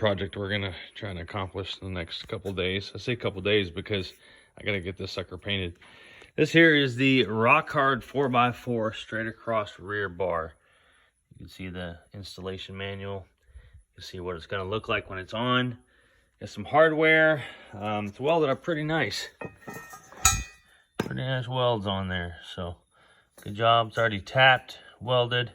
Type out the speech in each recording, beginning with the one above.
project we're gonna try and accomplish in the next couple days. I say couple days because I gotta get this sucker painted. This here is the Rockhard 4x4 straight across rear bar. You can see the installation manual. You can see what it's gonna look like when it's on. Got some hardware. It's welded up pretty nice. Pretty nice welds on there, so good job. It's already tapped, welded.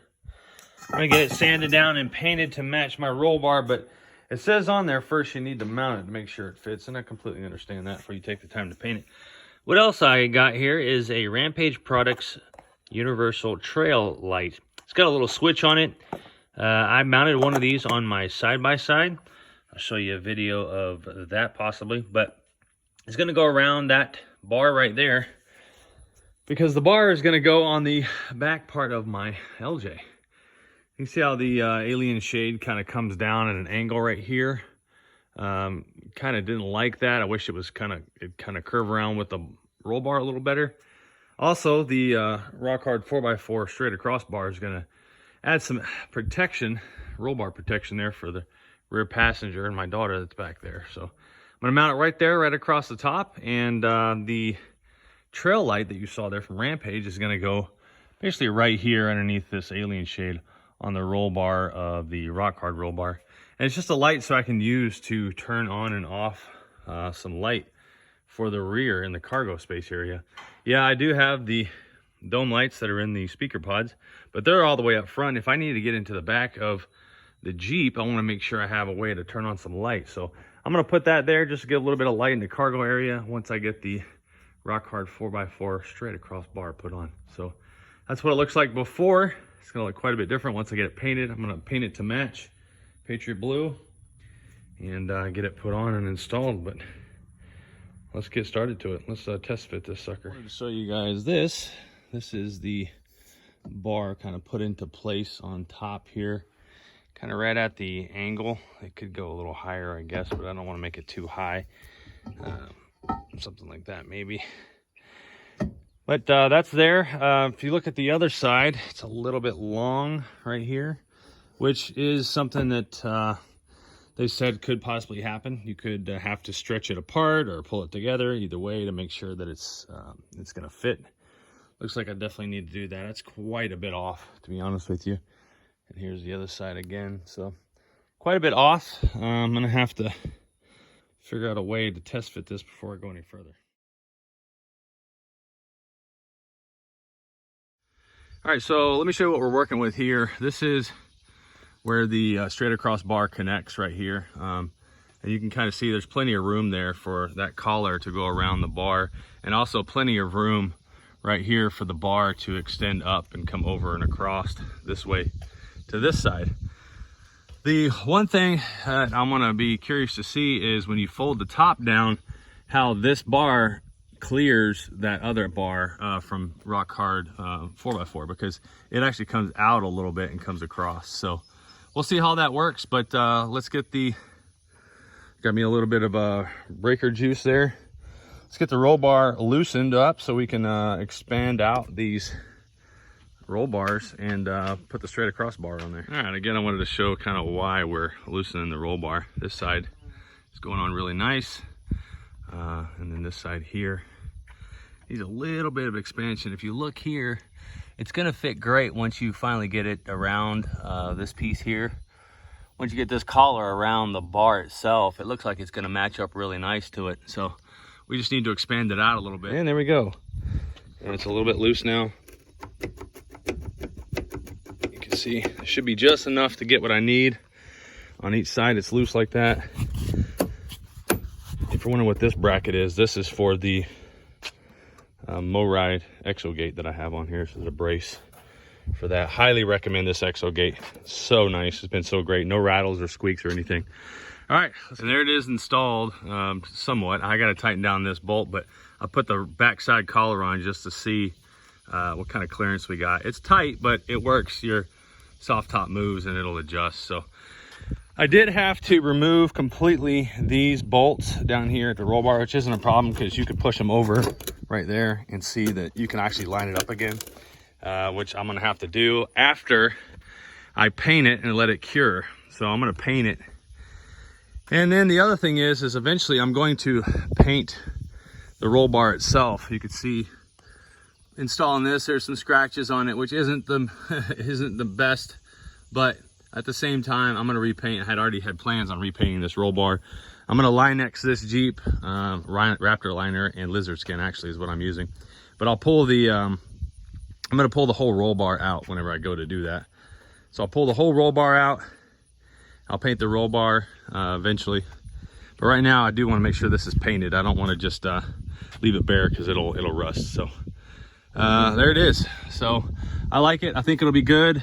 I'm gonna get it sanded down and painted to match my roll bar, but it says on there first you need to mount it to make sure it fits, and I completely understand that before you take the time to paint it. What else I got here is a Rampage Products Universal Trail Light. It's got a little switch on it. I mounted one of these on my side-by-side. I'll show you a video of that possibly, but it's gonna go around that bar right there because the bar is gonna go on the back part of my LJ. You can see how the alien shade kind of comes down at an angle right here. Kind of didn't like that. I wish it was kind of curve around with the roll bar a little better. Also, the Rockhard 4x4 straight across bar is going to add some protection, roll bar protection there for the rear passenger and my daughter that's back there. So I'm going to mount it right there, right across the top. And the trail light that you saw there from Rampage is going to go basically right here underneath this alien shade on the roll bar of the Rockhard roll bar. And it's just a light so I can use to turn on and off some light for the rear in the cargo space area. Yeah, I do have the dome lights that are in the speaker pods, but they're all the way up front. If I need to get into the back of the Jeep, I want to make sure I have a way to turn on some light. So I'm going to put that there just to get a little bit of light in the cargo area once I get the Rockhard 4x4 straight across bar put on. So that's what it looks like before. It's gonna look quite a bit different once I get it painted. I'm gonna paint it to match Patriot Blue and get it put on and installed, but let's get started to it. Let's test fit this sucker. I wanted to show you guys this. This is the bar kind of put into place on top here, kind of right at the angle. It could go a little higher, I guess, but I don't want to make it too high. Something like that maybe. But that's there. If you look at the other side, it's a little bit long right here, which is something that they said could possibly happen. You could have to stretch it apart or pull it together, either way, to make sure that it's going to fit. Looks like I definitely need to do that. It's quite a bit off, to be honest with you. And here's the other side again. So quite a bit off. I'm going to have to figure out a way to test fit this before I go any further. All right, so let me show you what we're working with here. This is where the straight across bar connects right here. And you can kind of see there's plenty of room there for that collar to go around the bar, and also plenty of room right here for the bar to extend up and come over and across this way to this side. The one thing that I'm gonna be curious to see is when you fold the top down, how this bar clears that other bar from Rockhard 4x4, because it actually comes out a little bit and comes across. So we'll see how that works, but let's get got me a little bit of breaker juice there. Let's get the roll bar loosened up so we can expand out these roll bars and put the straight across bar on there. All right, again, I wanted to show kind of why we're loosening the roll bar. This side is going on really nice. And then this side here needs a little bit of expansion. If you look here, it's going to fit great once you finally get it around this piece here. Once you get this collar around the bar itself, it looks like it's going to match up really nice to it. So we just need to expand it out a little bit. And there we go. And it's a little bit loose now. You can see it should be just enough to get what I need. On each side it's loose like that. If you're wondering what this bracket is, this is for the MoRide Exogate that I have on here. This is a brace for that. Highly recommend this Exogate. So nice. It's been so great. No rattles or squeaks or anything. All right, so there it is installed somewhat. I got to tighten down this bolt, but I put the backside collar on just to see what kind of clearance we got. It's tight, but it works. Your soft top moves and it'll adjust. So I did have to remove completely these bolts down here at the roll bar, which isn't a problem because you could push them over right there and see that you can actually line it up again, which I'm gonna have to do after I paint it and let it cure. So I'm gonna paint it And then the other thing is eventually I'm going to paint the roll bar itself. You can see installing this, there's some scratches on it, which isn't the best, but at the same time, I'm gonna repaint. I had already had plans on repainting this roll bar. I'm gonna Line-X this Jeep, Raptor liner and lizard skin actually is what I'm using. But I'll pull the, I'm gonna pull the whole roll bar out whenever I go to do that. So I'll pull the whole roll bar out. I'll paint the roll bar eventually. But right now I do wanna make sure this is painted. I don't wanna just leave it bare because it'll rust. So there it is. So I like it. I think it'll be good.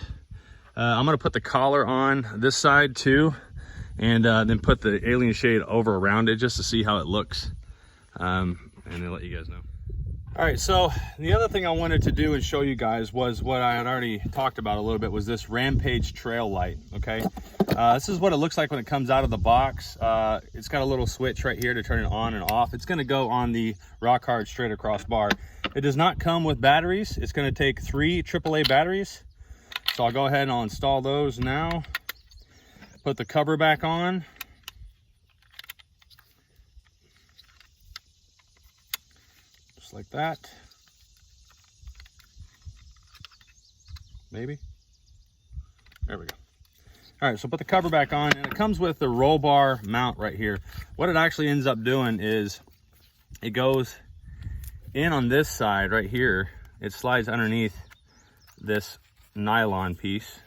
I'm gonna put the collar on this side too, and then put the alien shade over around it just to see how it looks, and then let you guys know. All right, so the other thing I wanted to do and show you guys was what I had already talked about a little bit, was this Rampage trail light, okay? This is what it looks like when it comes out of the box. It's got a little switch right here to turn it on and off. It's gonna go on the Rockhard straight across bar. It does not come with batteries. It's gonna take 3 AAA batteries. So I'll go ahead and I'll install those now. Put the cover back on. Just like that. Maybe. There we go. All right, so put the cover back on, and it comes with the roll bar mount right here. What it actually ends up doing is it goes in on this side right here. It slides underneath this nylon piece.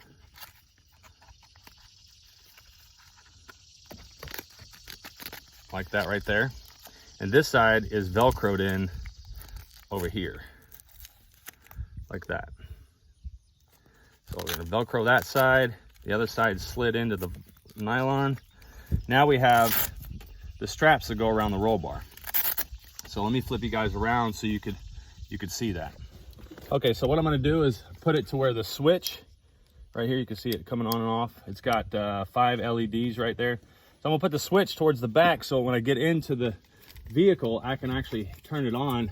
Like that right there. And this side is Velcroed in over here. Like that. So we're gonna Velcro that side. The other side slid into the nylon. Now we have the straps that go around the roll bar. So let me flip you guys around so you could see that. Okay, so what I'm gonna do is put it to where the switch, right here, you can see it coming on and off. It's got 5 LEDs right there. So I'm gonna put the switch towards the back so when I get into the vehicle, I can actually turn it on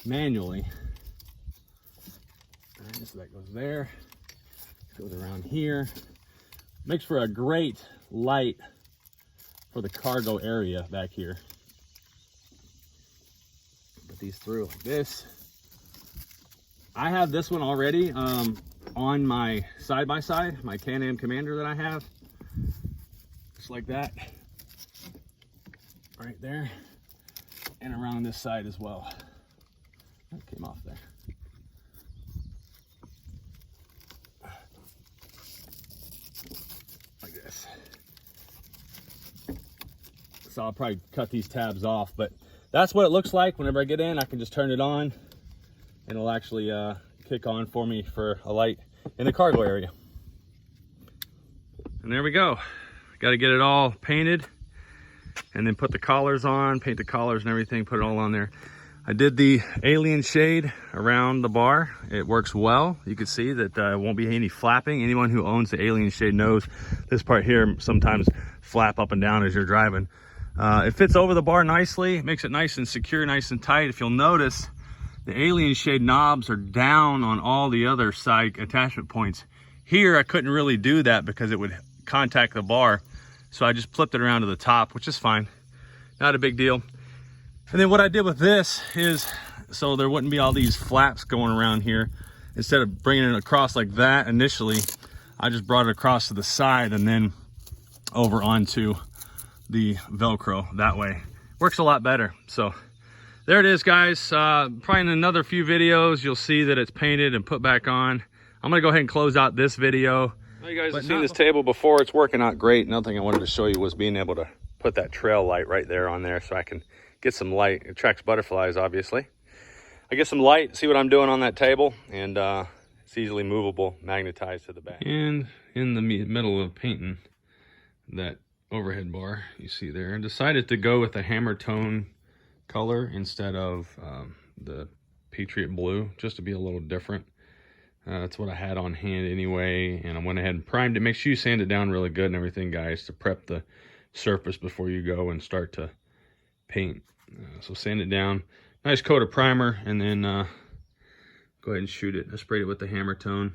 manually. And so that goes there, goes around here. Makes for a great light for the cargo area back here. Put these through like this. I have this one already on my side-by-side, my Can-Am Commander that I have. Just like that. Right there. And around this side as well. That came off there. Like this. So I'll probably cut these tabs off, but that's what it looks like. Whenever I get in, I can just turn it on. And it'll actually kick on for me for a light in the cargo area. And there we go. Got to get it all painted and then put the collars on, paint the collars and everything, put it all on there. I did the alien shade around the bar. It works well. You can see that it won't be any flapping. Anyone who owns the alien shade knows this part here sometimes flap up and down as you're driving. It fits over the bar nicely, makes it nice and secure, nice and tight. If you'll notice, the alien shade knobs are down on all the other side attachment points. Here, I couldn't really do that because it would contact the bar. So I just flipped it around to the top, which is fine. Not a big deal. And then what I did with this is, so there wouldn't be all these flaps going around here. Instead of bringing it across like that initially, I just brought it across to the side and then over onto the Velcro that way. Works a lot better. So there it is, guys. Probably in another few videos, you'll see that it's painted and put back on. I'm gonna go ahead and close out this video. Well, you guys have seen this table before. It's working out great. Another thing I wanted to show you was being able to put that trail light right there on there so I can get some light. It attracts butterflies, obviously. I get some light, see what I'm doing on that table, and it's easily movable, magnetized to the back. And in the middle of painting that overhead bar, you see there, I decided to go with a hammer tone color instead of the Patriot blue, just to be a little different. That's what I had on hand anyway, and I went ahead and primed it. Make sure you sand it down really good and everything, guys, to prep the surface before you go and start to paint. So sand it down, nice coat of primer, and then go ahead and shoot it. I sprayed it with the hammer tone.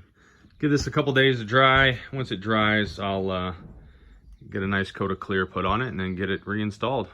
Give this a couple days to dry. Once it dries, I'll get a nice coat of clear put on it, and then get it reinstalled.